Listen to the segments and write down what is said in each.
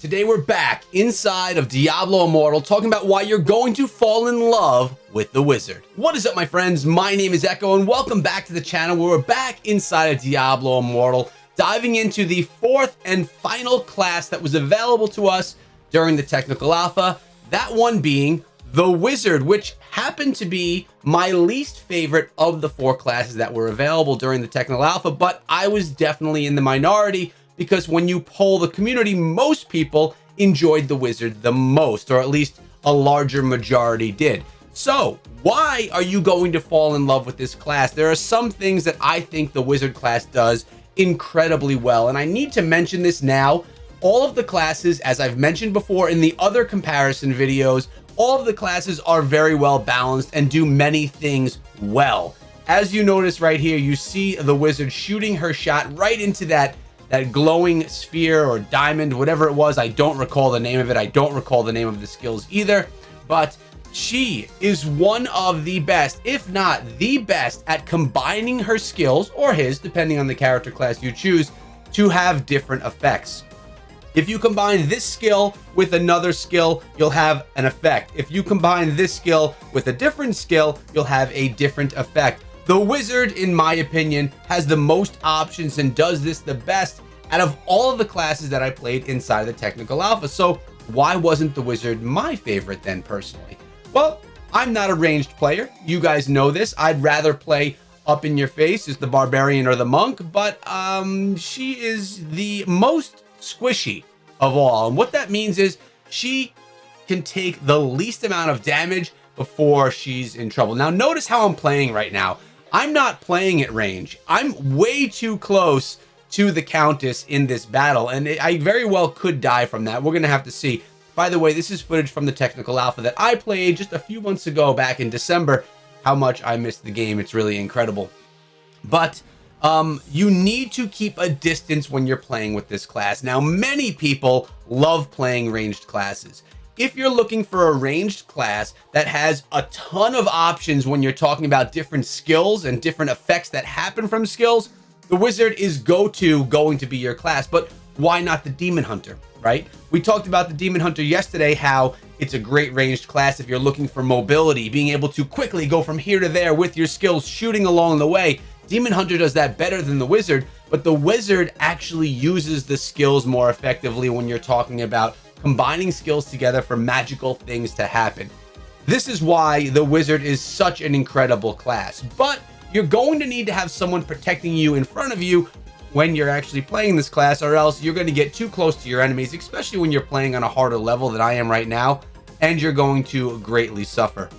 Today we're back inside of Diablo Immortal talking about why you're going to fall in love with the wizard. What is up, my friends? My name is Echo and welcome back to the channel where we're back inside of Diablo Immortal, diving into the fourth and final class that was available to us during the technical alpha, that one being the wizard, which happened to be my least favorite of the four classes that were available during the technical alpha, but I was definitely in the minority because when you poll the community, most people enjoyed the wizard the most, or at least a larger majority did. So why are you going to fall in love with this class? There are some things that I think the wizard class does incredibly well, and I need to mention this now. All of the classes, as I've mentioned before in the other comparison videos, all of the classes are very well balanced and do many things well. As you notice right here, you see the wizard shooting her shot right into that glowing sphere or diamond, whatever it was. I don't recall the name of it. I don't recall the name of the skills either, but she is one of the best, if not the best, at combining her skills, or his, depending on the character class you choose, to have different effects. If you combine this skill with another skill, you'll have an effect. If you combine this skill with a different skill, you'll have a different effect. The wizard, in my opinion, has the most options and does this the best out of all of the classes that I played inside the technical alpha. So why wasn't the wizard my favorite then, personally? Well, I'm not a ranged player. You guys know this. I'd rather play up in your face as the barbarian or the monk, but she is the most squishy of all. And what that means is she can take the least amount of damage before she's in trouble. Now, notice how I'm playing right now. I'm not playing at range. I'm way too close to the Countess in this battle, and I very well could die from that. We're gonna have to see. By the way, this is footage from the technical alpha that I played just a few months ago back in December. How much I missed the game, it's really incredible. But you need to keep a distance when you're playing with this class. Now, many people love playing ranged classes. If you're looking for a ranged class that has a ton of options when you're talking about different skills and different effects that happen from skills, the wizard is going to be your class. But why not the demon hunter, right? We talked about the demon hunter yesterday, how it's a great ranged class if you're looking for mobility, being able to quickly go from here to there with your skills, shooting along the way. Demon hunter does that better than the wizard, but the wizard actually uses the skills more effectively when you're talking about combining skills together for magical things to happen. This is why the wizard is such an incredible class, but you're going to need to have someone protecting you in front of you when you're actually playing this class, or else you're going to get too close to your enemies, especially when you're playing on a harder level than I am right now, and you're going to greatly suffer.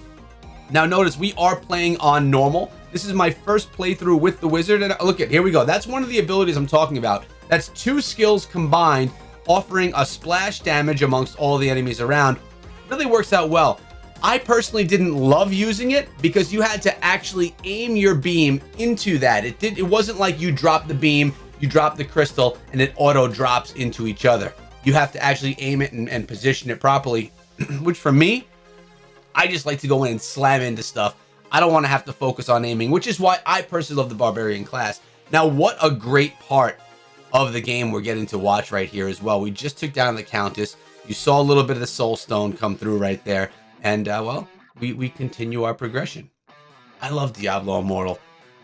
Now notice we are playing on normal. This is my first playthrough with the wizard, and look at, here we go. That's one of the abilities I'm talking about. That's two skills combined, offering a splash damage amongst all the enemies around. Really works out well. I personally didn't love using it because you had to actually aim your beam into that. It wasn't like you drop the beam, you drop the crystal, and it auto drops into each other. You have to actually aim it and position it properly, which for me, I just like to go in and slam into stuff. I don't want to have to focus on aiming, which is why I personally love the barbarian class. Now, what a great part of the game we're getting to watch right here as well. We just took down the Countess. You saw a little bit of the soul stone come through right there. And well, we continue our progression. I love Diablo Immortal.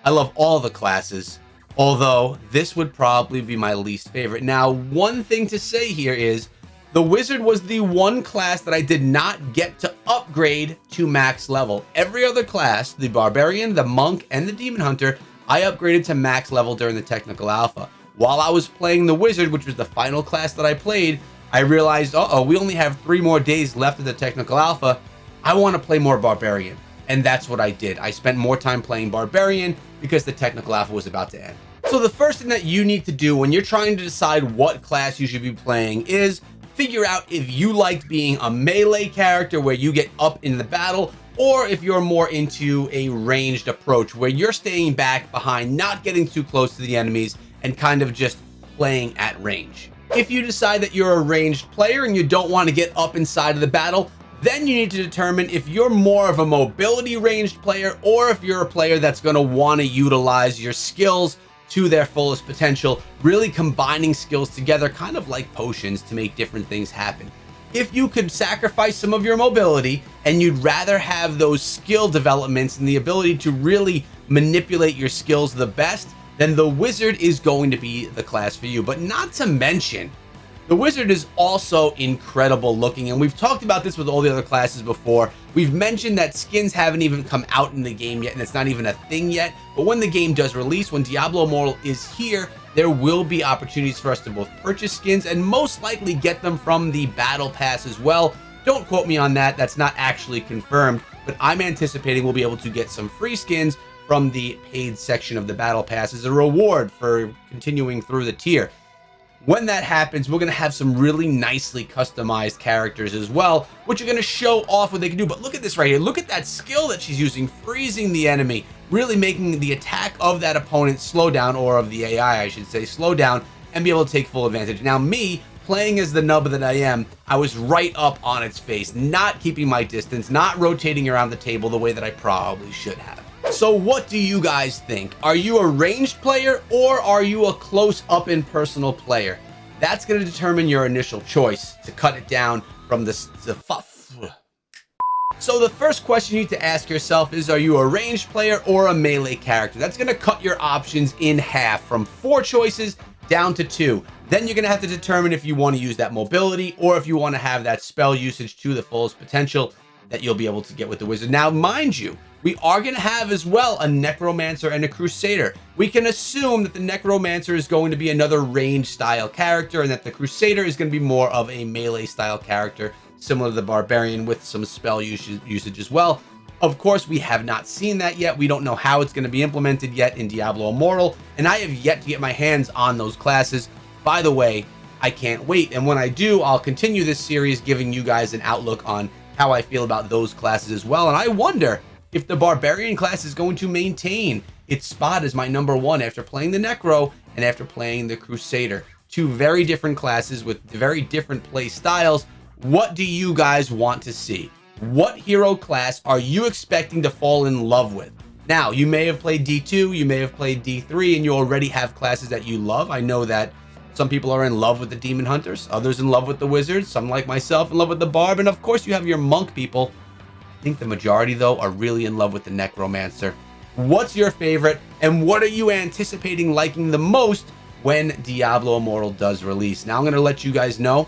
I love all the classes, although this would probably be my least favorite. Now, one thing to say here is the wizard was the one class that I did not get to upgrade to max level. Every other class, the barbarian, the monk, and the demon hunter, I upgraded to max level during the technical alpha. While I was playing the wizard, which was the final class that I played, I realized, we only have 3 more days left of the technical alpha. I want to play more barbarian. And that's what I did. I spent more time playing barbarian because the technical alpha was about to end. So the first thing that you need to do when you're trying to decide what class you should be playing is figure out if you liked being a melee character where you get up in the battle, or if you're more into a ranged approach where you're staying back behind, not getting too close to the enemies, and kind of just playing at range. If you decide that you're a ranged player and you don't want to get up inside of the battle, then you need to determine if you're more of a mobility ranged player or if you're a player that's going to want to utilize your skills to their fullest potential, really combining skills together, kind of like potions, to make different things happen. If you could sacrifice some of your mobility and you'd rather have those skill developments and the ability to really manipulate your skills the best, then the wizard is going to be the class for you. But not to mention, the wizard is also incredible looking, and we've talked about this with all the other classes before. We've mentioned that skins haven't even come out in the game yet, and it's not even a thing yet. But when the game does release, when Diablo Immortal is here, there will be opportunities for us to both purchase skins and most likely get them from the battle pass as well. Don't quote me on that. That's not actually confirmed, but I'm anticipating we'll be able to get some free skins from the paid section of the battle pass as a reward for continuing through the tier. When that happens, we're going to have some really nicely customized characters as well, which are going to show off what they can do. But look at this right here. Look at that skill that she's using, freezing the enemy, really making the attack of that opponent slow down, or of the AI, I should say, slow down, and be able to take full advantage. Now, me, playing as the nub that I am, I was right up on its face, not keeping my distance, not rotating around the table the way that I probably should have. So what do you guys think? Are you a ranged player, or are you a close up and personal player? That's going to determine your initial choice to cut it down from the So the first question you need to ask yourself is, are you a ranged player or a melee character? That's going to cut your options in half, from 4 choices down to 2. Then you're going to have to determine if you want to use that mobility, or if you want to have that spell usage to the fullest potential that you'll be able to get with the wizard. Now, mind you, we are going to have as well a necromancer and a crusader. We can assume that the necromancer is going to be another range style character, and that the crusader is going to be more of a melee style character, similar to the barbarian, with some spell usage as well. Of course, we have not seen that yet. We don't know how it's going to be implemented yet in Diablo Immortal, and I have yet to get my hands on those classes. By the way, I can't wait, and when I do, I'll continue this series giving you guys an outlook on how I feel about those classes as well. And I wonder if the barbarian class is going to maintain its spot as my #1 after playing the necro and after playing the crusader. 2 very different classes with very different play styles. What do you guys want to see? What hero class are you expecting to fall in love with? Now, you may have played D2, you may have played D3, and you already have classes that you love. I know that some people are in love with the demon hunters, others in love with the wizards, some like myself in love with the barb, and of course you have your monk people. I think the majority, though, are really in love with the necromancer. What's your favorite, and what are you anticipating liking the most when Diablo Immortal does release? Now, I'm going to let you guys know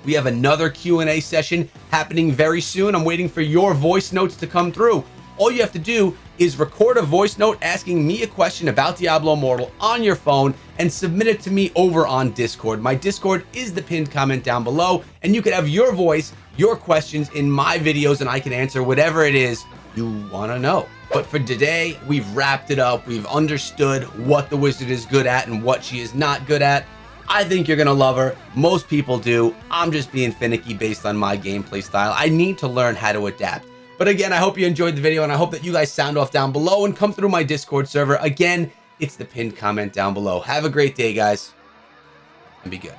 we have another Q&A session happening very soon. I'm waiting for your voice notes to come through. All you have to do is record a voice note asking me a question about Diablo Immortal on your phone and submit it to me over on Discord. My Discord is the pinned comment down below, and you can have your voice, your questions in my videos, and I can answer whatever it is you want to know. But for today, we've wrapped it up. We've understood what the wizard is good at and what she is not good at. I think you're going to love her. Most people do. I'm just being finicky based on my gameplay style. I need to learn how to adapt. But again, I hope you enjoyed the video, and I hope that you guys sound off down below and come through my Discord server. Again, it's the pinned comment down below. Have a great day, guys, and be good.